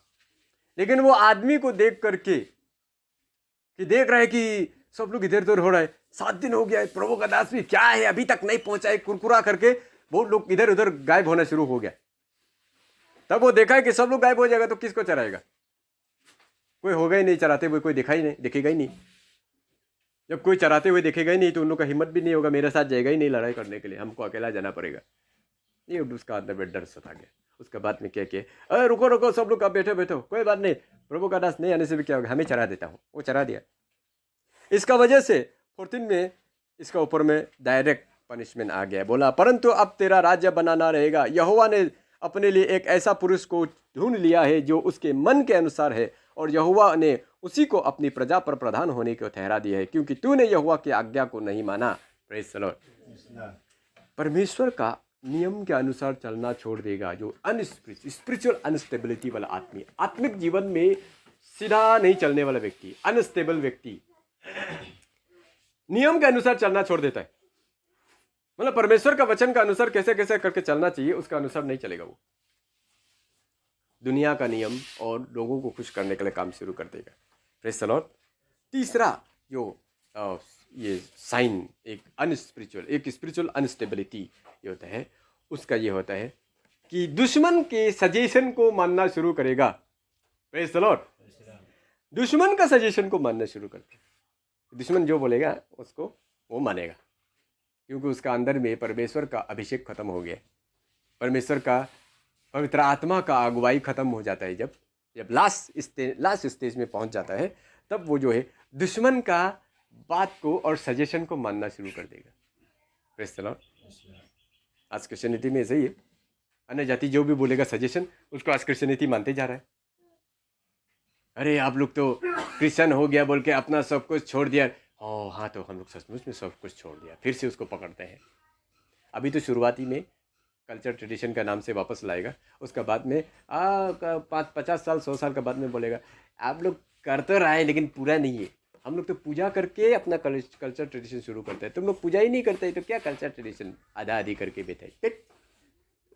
S1: लेकिन वो आदमी को देख करके कि देख रहा है कि सब लोग इधर उधर हो रहा है, 7 दिन हो गया है, प्रभु का दास भी क्या है अभी तक नहीं पहुंचा है, कुरकुरा करके बहुत लोग इधर उधर गायब होना शुरू हो गया। तब वो देखा है कि सब लोग गायब हो जाएगा तो किसको चराएगा, कोई होगा ही नहीं चराते हुए, कोई दिखाई नहीं, दिखेगा ही नहीं। जब कोई चराते हुए दिखेगा ही नहीं तो उन लोग का हिम्मत भी नहीं होगा, मेरे साथ जाएगा ही नहीं लड़ाई करने के लिए, हमको अकेला जाना पड़ेगा। ये उसका अंदर में डर सता गया। उसके बाद में क्या किया, अरे रुको रुको सब लोग, आप बैठो बैठो, कोई बात नहीं, प्रभु का दास नहीं आने से भी क्या होगा, हमें चरा देता हूँ। वो चरा दिया। इसका वजह से 14 में इसका ऊपर में डायरेक्ट पनिशमेंट आ गया। बोला, परंतु अब तेरा राज्य बनाना रहेगा। यहोवा ने अपने लिए एक ऐसा पुरुष को ढूंढ लिया है जो उसके मन के अनुसार है, और यहोवा ने उसी को अपनी प्रजा पर प्रधान होने को ठहरा दिया है, क्योंकि तूने यहोवा की आज्ञा को नहीं माना। Praise the Lord. परमेश्वर का नियम के अनुसार चलना छोड़ देगा जो स्पिरिचुअल अनस्टेबिलिटी वाला आदमी, आत्मिक जीवन में सीधा नहीं चलने वाला व्यक्ति, अनस्टेबल व्यक्ति नियम के अनुसार चलना छोड़ देता है। मतलब परमेश्वर का वचन का अनुसार कैसे कैसे करके चलना चाहिए उसका अनुसार नहीं चलेगा। वो दुनिया का नियम और लोगों को खुश करने के लिए काम शुरू कर देगा। Praise the Lord. तीसरा जो ये साइन एक स्पिरिचुअल अनस्टेबिलिटी ये होता है, उसका ये होता है कि दुश्मन के सजेशन को मानना शुरू करेगा। Praise the Lord. दुश्मन का सजेशन को मानना शुरू करते हैं। दुश्मन जो बोलेगा उसको वो मानेगा, क्योंकि उसका अंदर में परमेश्वर का अभिषेक खत्म हो गया, परमेश्वर का पवित्र आत्मा का अगुवाई खत्म हो जाता है। जब लास्ट स्टेज में पहुंच जाता है तब वो जो है दुश्मन का बात को और सजेशन को मानना शुरू कर देगा। Praise the Lord. आज क्रिश्चियनिटी में ऐसे ही है, अन्य जाति जो भी बोलेगा सजेशन उसको आज क्रिश्चियनिटी मानते जा रहा है। अरे आप लोग तो क्रिश्चियन हो गया बोल के अपना सब कुछ छोड़ दिया। ओह हाँ, तो हम लोग सचमुच में सब कुछ छोड़ दिया, फिर से उसको पकड़ते हैं। अभी तो शुरुआती में कल्चर ट्रेडिशन का नाम से वापस लाएगा, उसका बाद में 50 साल 100 साल का बाद में बोलेगा आप लोग कर तो रहा है लेकिन पूरा नहीं है, हम लोग तो पूजा करके अपना कल्चर ट्रेडिशन शुरू करते हैं, तुम लोग पूजा ही नहीं करते तो क्या कल्चर ट्रेडिशन आधा आधी करके बैठे।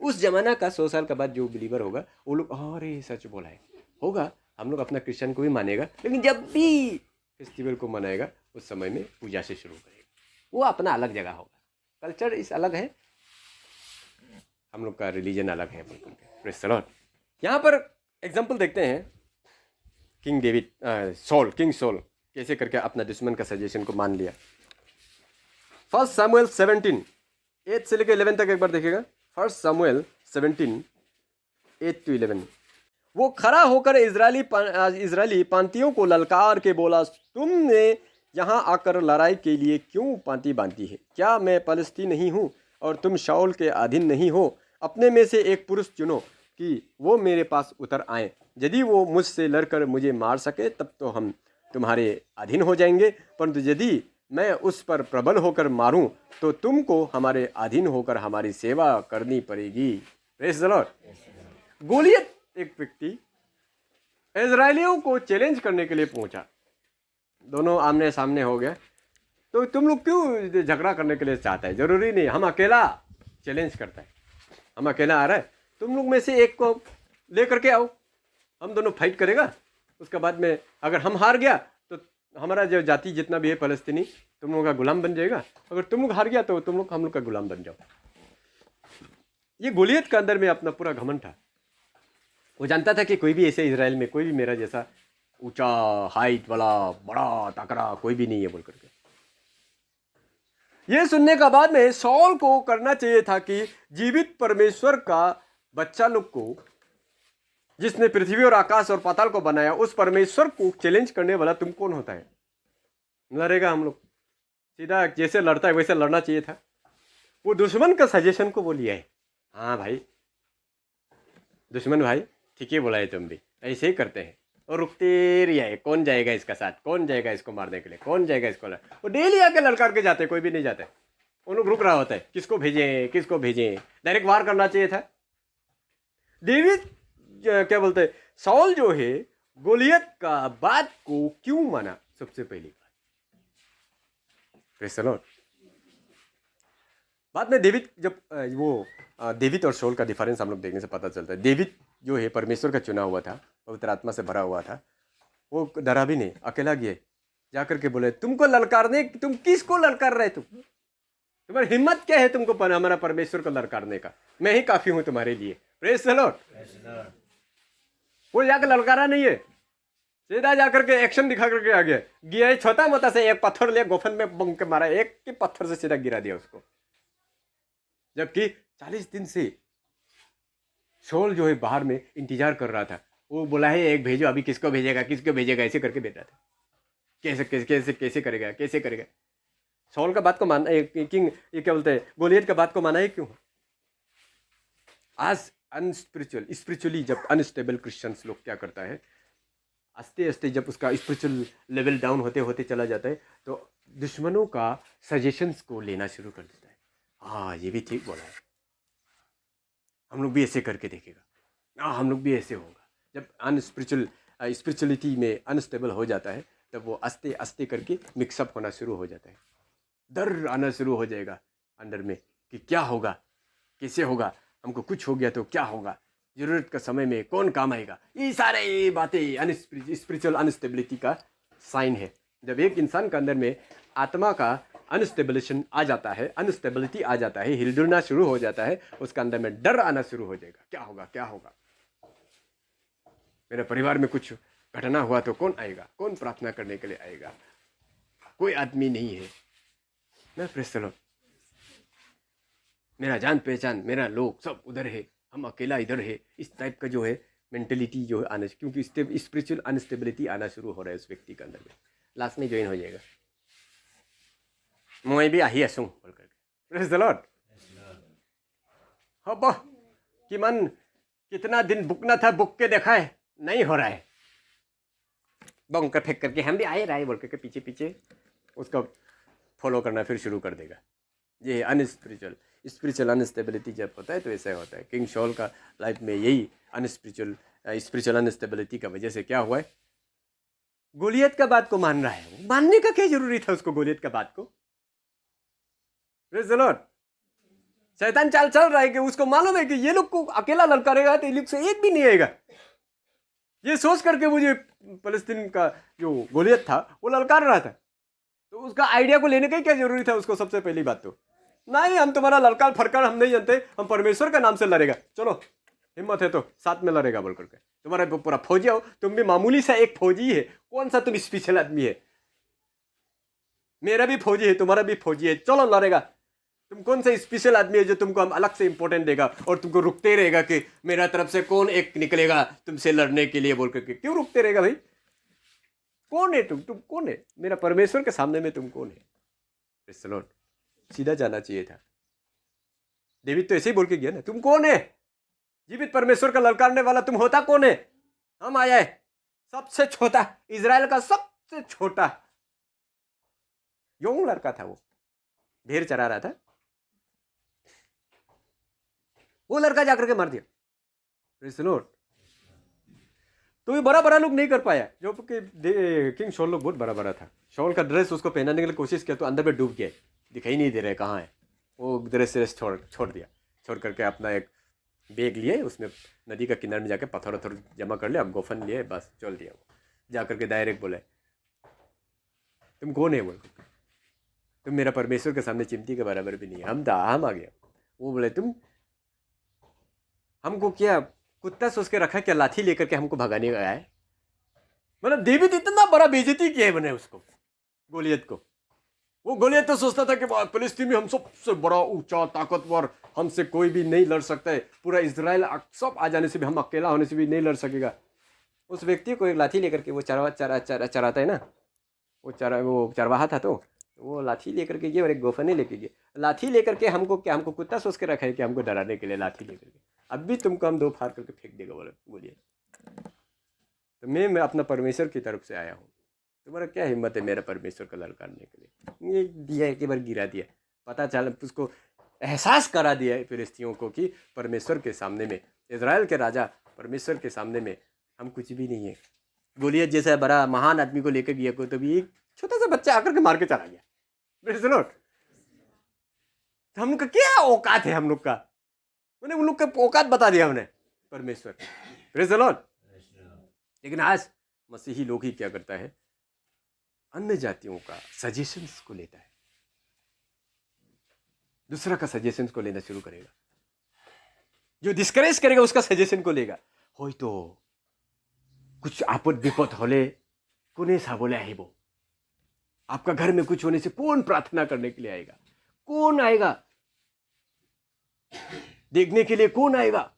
S1: उस जमाना का 100 साल का बाद जो बिलीवर होगा वो लोग अरे सच बोला है, होगा हम लोग अपना क्रिश्चियन को भी मानेगा, लेकिन जब भी फेस्टिवल को मनाएगा उस समय में पूजा से शुरू करेगा। वो अपना अलग जगह होगा, कल्चर इस अलग है, हम लोग का रिलीजन अलग है बिल्कुल। Praise the Lord. यहाँ पर एग्जाम्पल देखते हैं किंग डेविड, किंग सॉल कैसे करके अपना दुश्मन का सजेशन को मान लिया। 1 Samuel 17 8 से लेकर 11 तक एक बार देखिएगा। 1 Samuel 17 8 to 11। वो खड़ा होकर इजरायली पांतियों को ललकार के बोला, तुमने यहाँ आकर लड़ाई के लिए क्यों पांति बांधी है? क्या मैं फलस्तीन नहीं हूँ और तुम शाऊल के अधीन नहीं हो? अपने में से एक पुरुष चुनो कि वो मेरे पास उतर आए। यदि वो मुझसे लड़कर मुझे मार सके तब तो हम तुम्हारे अधीन हो जाएंगे, परंतु यदि मैं उस पर प्रबल होकर मारूं तो तुमको हमारे अधीन होकर हमारी सेवा करनी पड़ेगी। Praise the Lord. गोलियत एक व्यक्ति इजरायलियों को चैलेंज करने के लिए पहुंचा, दोनों आमने सामने हो गए। तो तुम लोग क्यों झगड़ा करने के लिए चाहते हैं? जरूरी नहीं, हम अकेला चैलेंज करता है, हम अकेला आ रहा है, तुम लोग में से एक को लेकर के आओ, हम दोनों फाइट करेगा। उसके बाद में अगर हम हार गया तो हमारा जो जाति जितना भी है फलस्तीनी तुम लोगों का गुलाम बन जाएगा, अगर तुम लोग हार गया तो तुम लोग हम लोग का गुलाम बन जाओ। ये गोलियत के अंदर में अपना पूरा घमंड था। वो जानता था कि कोई भी ऐसे इजराइल में कोई भी मेरा जैसा ऊंचा हाइट वाला बड़ा तकड़ा कोई भी नहीं है बोल करके। ये सुनने का बाद में सॉल को करना चाहिए था कि जीवित परमेश्वर का बच्चा लोग को, जिसने पृथ्वी और आकाश और पाताल को बनाया, उस परमेश्वर को चैलेंज करने वाला तुम कौन होता है? लड़ेगा हम लोग, सीधा जैसे लड़ता है वैसे लड़ना चाहिए था। वो दुश्मन का सजेशन को वो लिया है। हाँ भाई, दुश्मन भाई ठीक ही बोला है, तुम भी ऐसे ही करते हैं और रुकते रहिए है। कौन जाएगा इसका साथ, कौन जाएगा इसको मारने के लिए, कौन जाएगा इसको वो डेली आके ललकार के जाते, कोई भी नहीं जाता है। उन लोग रुक रहा होता है, किसको भेजें किसको भेजें। डायरेक्ट वार करना चाहिए था। डेविड क्या बोलते हैं, सॉल जो है गोलियत का बात को क्यों माना? सबसे पहली बात, प्रेज़ द लॉर्ड। बाद में डेविड जब डेविड और सॉल का डिफरेंस हम लोग देखने से पता चलता है। डेविड जो है परमेश्वर का चुना हुआ था, पवित्र आत्मा से भरा हुआ था, वो डरा भी नहीं, अकेला गया जाकर के बोले, तुमको ललकारने, तुम किसको ललकार रहे? तुम्हारी हिम्मत क्या है तुमको हमारा परमेश्वर को ललकारने का? मैं ही काफी हूं तुम्हारे लिए। Praise the Lord. वो जाकर ललकारा नहीं है, सीधा जाकर के एक्शन दिखा करके आ गया है। छोटा मोटा से एक पत्थर ले गोफन में बंक के मारा, एक के पत्थर से सीधा गिरा दिया उसको। जबकि 40 दिन से सॉल जो है बाहर में इंतजार कर रहा था। वो बोला है एक भेजो, अभी किसको भेजेगा किसको भेजेगा, ऐसे करके बैठा था। कैसे कैसे कैसे कैसे करेगा, कैसे करेगा? सॉल का बात को माना, किंग ये क्या बोलते हैं, गोलियत का बात को माना है क्यों? आज स्पिरिचुअली जब अनस्टेबल क्रिश्चियंस लोग क्या करता है, आस्ते आस्ते जब उसका स्पिरिचुअल लेवल डाउन होते होते चला जाता है तो दुश्मनों का सजेशंस को लेना शुरू कर देता है। हाँ ये भी ठीक बोला है, हम लोग भी ऐसे करके देखेगा, हाँ हम लोग भी ऐसे होगा। जब स्पिरिचुअलिटी में अनस्टेबल हो जाता है तब वो आस्ते आस्ते करके मिक्सअप होना शुरू हो जाता है। डर आना शुरू हो जाएगा अंदर में कि क्या होगा, कैसे होगा, हमको कुछ हो गया तो क्या होगा, जरूरत का समय में कौन काम आएगा। ये सारे बातें स्पिरिचुअल अनस्टेबिलिटी का साइन है। जब एक इंसान के अंदर में आत्मा का अनस्टेबिलिटी आ जाता है, हिलडुलना शुरू हो जाता है, उसका अंदर में डर आना शुरू हो जाएगा। क्या होगा, क्या होगा, मेरे परिवार में कुछ घटना हुआ तो कौन आएगा, कौन प्रार्थना करने के लिए आएगा? कोई आदमी नहीं है ना। Praise the Lord. मेरा जान पहचान, मेरा लोग सब उधर है, हम अकेला इधर है। इस टाइप का जो है मेंटेलिटी जो है आना, क्योंकि स्पिरिचुअल अनस्टेबिलिटी आना शुरू हो रहा है उस व्यक्ति के अंदर में। लास्ट में ज्वाइन हो जाएगा, मैं भी आही हसूँ बोल करके। Praise the Lord. हो कि मन कितना दिन बुकना था, बुक के देखा है, नहीं हो रहा है, बंकर फेंक करके हम भी आए रहा है बोल करके पीछे पीछे उसका फॉलो करना फिर शुरू कर देगा। ये स्पिरिचुअल अनस्टेबिलिटी जब होता है तो ऐसा होता है। किंग सॉल का लाइफ में यही स्पिरिचुअल अनस्टेबिलिटी का वजह से क्या हुआ है, गोलियत का बात को मान रहा है। मानने का क्या जरूरी था उसको गोलियत का बात को? Praise the Lord. शैतान चाल चल रहा है कि उसको मालूम है कि ये लोग को अकेला ललकारेगा तो ये लोग से एक भी नहीं आएगा। ये सोच करके मुझे फलस्तीन का जो गोलियत था वो ललकार रहा था, तो उसका आइडिया को लेने का ही क्या जरूरी था उसको? सबसे पहली बात तो नहीं, हम तुम्हारा लड़का फड़का हम नहीं जानते, हम परमेश्वर के नाम से लड़ेगा, चलो हिम्मत है तो साथ में लड़ेगा बोल करके। तुम्हारा पूरा फौजी हो, तुम भी मामूली सा एक फौजी है, कौन सा तुम स्पेशल आदमी है? मेरा भी फौजी है, तुम्हारा भी फौजी है, चलो लड़ेगा। तुम कौन सा स्पेशल आदमी है जो तुमको हम अलग से इंपॉर्टेंट देगा और तुमको रुकते रहेगा कि मेरा तरफ से कौन एक निकलेगा तुमसे लड़ने के लिए बोल करके? क्यों रुकते रहेगा भाई? कौन है तुम कौन है? मेरा परमेश्वर के सामने में तुम कौन है? Praise the Lord. सीधा जाना चाहिए था। डेविड तो ऐसे ही बोल के गया ना, तुम कौन है? जीवित परमेश्वर का ललकारने वाला तुम होता कौन है? हम आया है, सबसे छोटा, इजराइल का सबसे छोटा यंग लड़का था, वो भेड़ चरा रहा था, वो लड़का जाकर के मार दिया। Praise the Lord. तो ये बड़ा बड़ा लोग नहीं कर पाया, जो कि किंग शॉल लोग बहुत बड़ा बड़ा था। शॉल का ड्रेस उसको पहनाने के लिए कोशिश किया तो अंदर में डूब गया, दिखाई नहीं दे रहे कहाँ है। वो ड्रेस छोड़ दिया, छोड़ करके अपना एक बैग लिए, उसमें नदी का किनारे में जाके पत्थर वत्थर जमा कर लिया, अब गोफन लिए, बस चल दिया। वो जा करके डायरेक्ट बोले, तुम कौन है? बोल, तुम मेरा परमेश्वर के सामने चिमटी के बराबर भी नहीं है, हम आ गया। वो बोले, तुम हमको क्या कुत्ता सोच के रखा, क्या लाठी लेकर के हमको भगाने गया है? मतलब डेविड इतना बड़ा बेइज्जती किया है मैंने उसको, गोलियत को। वो गोलियत तो सोचता था कि फिलिस्तीन में हम सबसे बड़ा ऊंचा ताकतवर, हमसे कोई भी नहीं लड़ सकता है, पूरा इजराइल सब आ जाने से भी, हम अकेला होने से भी नहीं लड़ सकेगा। उस व्यक्ति को एक लाठी लेकर के, वो चराता है ना, वो चरवाहा था, तो वो लाठी लेकर के गए और एक गोफने लेके गए। लाठी लेकर के हमको कुत्ता सोच के रखा है कि हमको डराने के लिए लाठी लेकर के? अब भी तुमको हम दो फाड़ करके फेंक देगा बोलिए। तो मैं अपना परमेश्वर की तरफ से आया हूँ, तुम्हारा क्या हिम्मत है मेरा परमेश्वर का ललकारने के लिए? ये दिया एक बार गिरा दिया, पता चला, उसको एहसास करा दिया फिलिस्तीनियों को कि परमेश्वर के सामने में, इजराइल के राजा परमेश्वर के सामने में हम कुछ भी नहीं है। गोलियत जैसा बड़ा महान आदमी को लेकर गया को, तभी एक छोटा सा बच्चा आकर के मार के चला गया। Praise the Lord. तो हम लोग का क्या औकात है? हम लोग का, मैंने उन लोग का औकात बता दिया हमने, परमेश्वर। Praise the Lord. लेकिन आज मसीही लोग ही क्या करता है, अन्य जातियों का सजेशंस को लेता है, दूसरा का सजेशंस को लेना शुरू करेगा, जो डिस्करेज करेगा उसका सजेशन को लेगा। हो तो कुछ आपद विपद होले कोने सा बोले है, वो आपका घर में कुछ होने से कौन प्रार्थना करने के लिए आएगा? कौन आएगा देखने के लिए? कौन आएगा?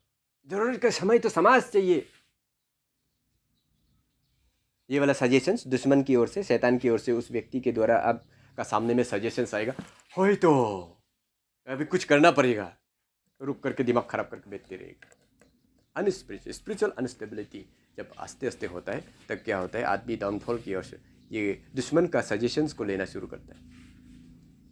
S1: जरूरत का समय तो समाज चाहिए। ये वाला सजेशंस दुश्मन की ओर से, शैतान की ओर से उस व्यक्ति के द्वारा आपका सामने में सजेशंस आएगा, हो तो अभी कुछ करना पड़ेगा, रुक करके दिमाग खराब करके बैठते रहेगा। स्पिरिचुअल अनस्टेबिलिटी जब आस्ते आस्ते होता है, तब क्या होता है, आदमी डाउनफॉल की ओर से ये दुश्मन का सजेशंस को लेना शुरू करता है।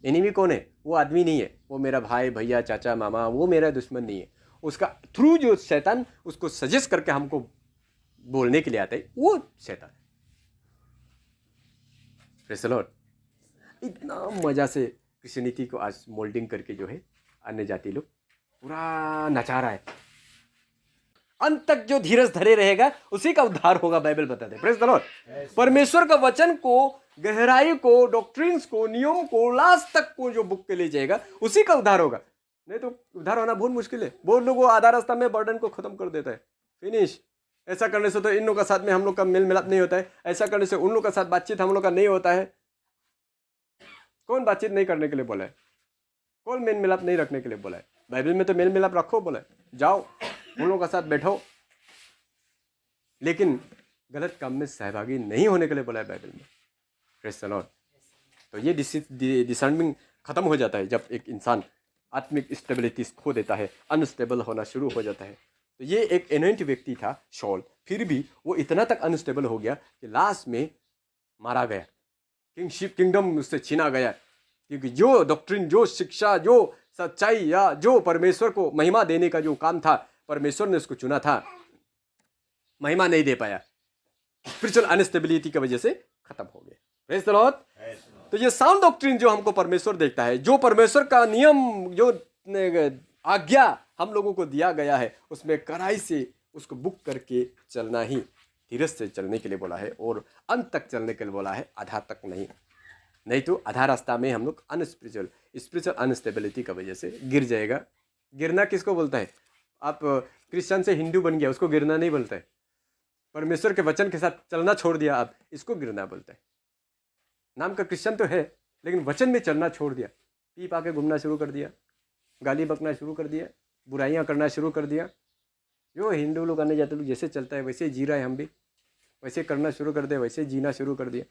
S1: एनिमी कौन है? वो आदमी नहीं है, वो मेरा भाई, भैया, चाचा, मामा, वो मेरा दुश्मन नहीं है। उसका थ्रू जो शैतान उसको सजेस्ट करके हमको बोलने के लिए आता है, वो शैतान है। Praise the Lord. इतना मजा से क्रिश्चियनिटी को आज मोल्डिंग करके जो है अन्य जाति लोग पूरा नचा रहा है। अंत तक जो धीरज धरे रहेगा उसी का उद्धार होगा, बाइबल बताते हैं। Praise the Lord. परमेश्वर का वचन को, गहराई को, डॉक्ट्रिन्स को, नियम को, लास्ट तक को जो बुक के ले जाएगा उसी का उद्धार होगा। नहीं तो उद्धार होना बहुत मुश्किल है। बहुत लोग वो आधा रास्ता में बर्डन को खत्म कर देता है, फिनिश। ऐसा करने से तो इन लोगों का साथ में हम लोग का मेल मिलाप नहीं होता है, ऐसा करने से उन लोग का साथ बातचीत हम लोग का नहीं होता है। कौन बातचीत नहीं करने के लिए बोला है? कौन मेल मिलाप नहीं रखने के लिए बोला है? बाइबल में तो मेल मिलाप रखो बोला है, जाओ उन लोगों का साथ बैठो, लेकिन गलत काम में सहभागी नहीं होने के लिए बोला है बाइबल में। Praise the Lord. तो ये डिसर्निंग खत्म हो जाता है जब एक इंसान आत्मिक स्टेबिलिटी खो देता है, अनस्टेबल होना शुरू हो जाता है। तो ये एक एनोइंट व्यक्ति था शॉल, फिर भी वो इतना तक अनस्टेबल हो गया कि लास्ट में मारा गया, किंगडम उससे छीना गया। क्योंकि जो डॉक्ट्रिन, जो शिक्षा, जो सच्चाई या जो परमेश्वर को महिमा देने का जो काम था, परमेश्वर ने उसको चुना था, महिमा नहीं दे पाया, स्पिरिचुअल अनस्टेबिलिटी की वजह से खत्म हो गया। Praise the Lord. तो ये साउंड डॉक्ट्रिन जो हमको परमेश्वर देखता है, जो परमेश्वर का नियम, जो आज्ञा हम लोगों को दिया गया है, उसमें कड़ाई से उसको बुक करके चलना ही, धीरज से चलने के लिए बोला है और अंत तक चलने के लिए बोला है, आधा तक नहीं। नहीं तो आधा रास्ता में हम लोग स्पिरिचुअल अनस्टेबिलिटी की वजह से गिर जाएगा। गिरना किसको बोलता है? आप क्रिश्चियन से हिंदू बन गया, उसको गिरना नहीं बोलता है। परमेश्वर के वचन के साथ चलना छोड़ दिया आप, इसको गिरना बोलता है। नाम का क्रिश्चियन तो है, लेकिन वचन में चलना छोड़ दिया, पी पा के घूमना शुरू कर दिया, गाली बकना शुरू कर दिया, बुराइयां करना शुरू कर दिया। जो हिंदू लोग आने जाते लोग जैसे चलता है वैसे जी रहा है, हम भी वैसे करना शुरू कर दिया, वैसे जीना शुरू कर दिया,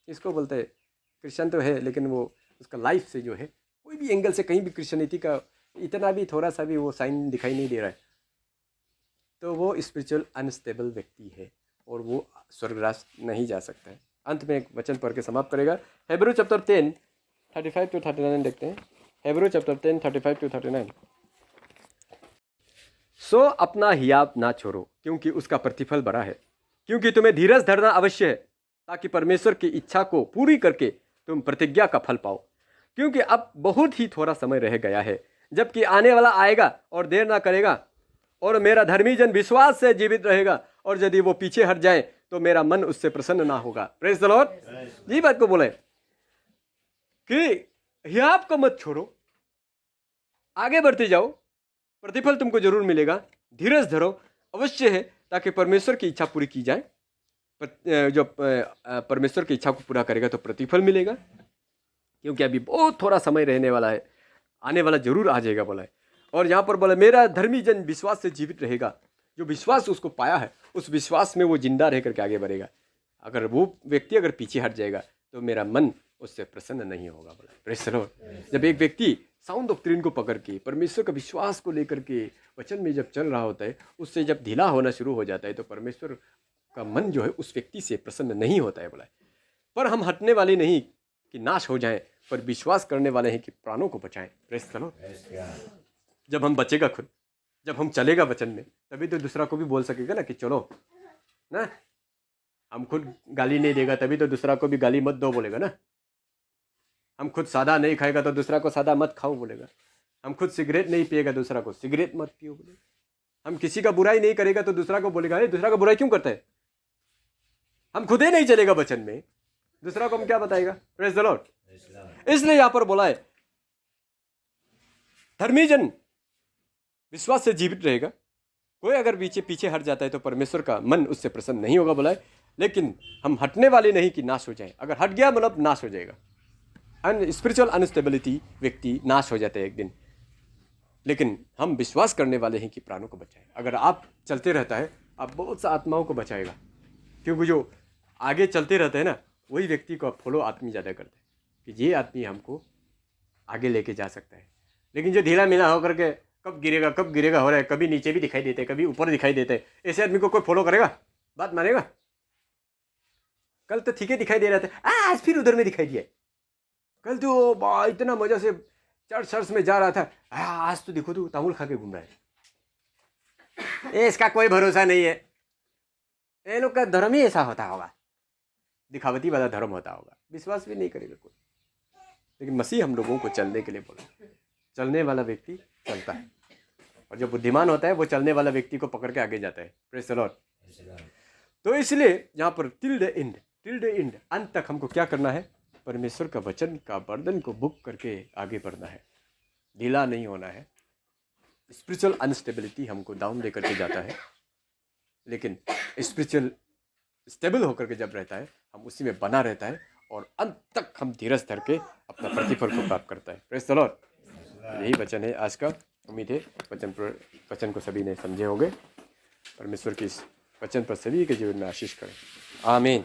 S1: इसको बोलते हैं क्रिश्चियन तो है, लेकिन वो उसका लाइफ से जो है कोई भी एंगल से कहीं भी क्रिश्चियनिटी का इतना भी थोड़ा सा भी वो साइन दिखाई नहीं दे रहा है, तो वो स्पिरिचुअल अनस्टेबल व्यक्ति है और वो स्वर्गराज नहीं जा सकता है। अंत में एक वचन पढ़ के समाप्त करेगा। हेब्रू चैप्टर 10 35 to 39 देखते हैं। Hebrew chapter 10 35 to 39। सो अपना हियाव ना छोड़ो, क्योंकि उसका प्रतिफल बड़ा है, क्योंकि तुम्हें धीरज धरना अवश्य है, ताकि परमेश्वर की इच्छा को पूरी करके तुम प्रतिज्ञा का फल पाओ। क्योंकि अब बहुत ही थोड़ा समय रह गया है, जबकि आने वाला आएगा और देर ना करेगा, और मेरा धर्मी जन विश्वास से जीवित रहेगा, और यदि वो पीछे हट जाए तो मेरा मन उससे प्रसन्न ना होगा। Praise the Lord. ये बात को बोले कि हियाव को मत छोड़ो, आगे बढ़ते जाओ, प्रतिफल तुमको जरूर मिलेगा। धीरज धरो अवश्य है, ताकि परमेश्वर की इच्छा पूरी की जाए। जो परमेश्वर की इच्छा को पूरा करेगा तो प्रतिफल मिलेगा, क्योंकि अभी बहुत थोड़ा समय रहने वाला है, आने वाला जरूर आ जाएगा बोला है। और यहाँ पर बोला मेरा धर्मी जन विश्वास से जीवित रहेगा। जो विश्वास उसको पाया है, उस विश्वास में वो जिंदा रह करके आगे बढ़ेगा। अगर वो व्यक्ति अगर पीछे हट जाएगा तो मेरा मन उससे प्रसन्न नहीं होगा बोला। Praise the Lord. जब एक व्यक्ति साउंड डॉक्ट्रिन को पकड़ के परमेश्वर का विश्वास को लेकर के वचन में जब चल रहा होता है, उससे जब ढीला होना शुरू हो जाता है तो परमेश्वर का मन जो है उस व्यक्ति से प्रसन्न नहीं होता है बोला। पर हम हटने वाले नहीं कि नाश हो जाएं, पर विश्वास करने वाले हैं कि प्राणों को बचाएं। Praise the Lord. जब हम बचेगा खुद, जब हम चलेगा वचन में, तभी तो दूसरा को भी बोल सकेगा ना कि चलो ना। हम खुद गाली नहीं देगा तभी तो दूसरा को भी गाली मत दो बोलेगा ना। हम खुद सादा नहीं खाएगा तो दूसरा को सादा मत खाओ बोलेगा। हम खुद सिगरेट नहीं पिएगा दूसरा को सिगरेट मत पियो बोलेगा। हम किसी का बुराई नहीं करेगा तो दूसरा को बोलेगा अरे दूसरा का बुराई क्यों करता है। हम खुद ही नहीं चलेगा वचन में, दूसरा को हम क्या बताएगा। Praise the Lord. इसलिए यहां पर बोला है धर्मी जन विश्वास से जीवित रहेगा। कोई अगर पीछे हट जाता है तो परमेश्वर का मन उससे प्रसन्न नहीं होगा बोला है। लेकिन हम हटने वाले नहीं कि नाश हो जाए। अगर हट गया मतलब नाश हो जाएगा। स्पिरिचुअल अनस्टेबिलिटी व्यक्ति नाश हो जाते हैं एक दिन। लेकिन हम विश्वास करने वाले हैं कि प्राणों को बचाए। अगर आप चलते रहता है आप बहुत सा आत्माओं को बचाएगा, क्योंकि जो आगे चलते रहते हैं ना वही व्यक्ति को फॉलो आदमी ज़्यादा करते हैं कि ये आदमी हमको आगे लेके जा सकता है। लेकिन जो ढीला मिला होकर के कब गिरेगा हो रहा है, कभी नीचे भी दिखाई देते कभी ऊपर दिखाई देते, ऐसे आदमी को कोई फॉलो करेगा, बात मानेगा। कल तो ठीक है दिखाई दे रहा था, आज फिर उधर में दिखाई दिया। कल तो इतना मजा से चर्च में जा रहा था, आज तो देखो तो तामुल खा के घूम रहा है। इसका कोई भरोसा नहीं है। ये लोग का धर्म ही ऐसा होता होगा, दिखावटी वाला धर्म होता होगा, विश्वास भी नहीं करेगा कोई। लेकिन मसीह हम लोगों को चलने के लिए बोला। चलने वाला व्यक्ति चलता है, और जो बुद्धिमान होता है वो चलने वाला व्यक्ति को पकड़ के आगे जाता है। Praise the Lord. तो इसलिए यहाँ पर टिल द एंड अंत तक हमको क्या करना है, परमेश्वर का वचन का बर्डन को बुक करके आगे बढ़ना है, ढीला नहीं होना है। स्पिरिचुअल अनस्टेबिलिटी हमको डाउन दे करके जाता है, लेकिन स्पिरिचुअल स्टेबल होकर के जब रहता है हम उसी में बना रहता है, और अंत तक हम धीरज धर के अपना प्रतिफल को प्राप्त करता है। Praise the Lord. यही वचन है आज का। उम्मीद है वचन को सभी ने समझे होंगे। परमेश्वर की इस वचन पर सभी के जीवन में आशीष करें। आमीन।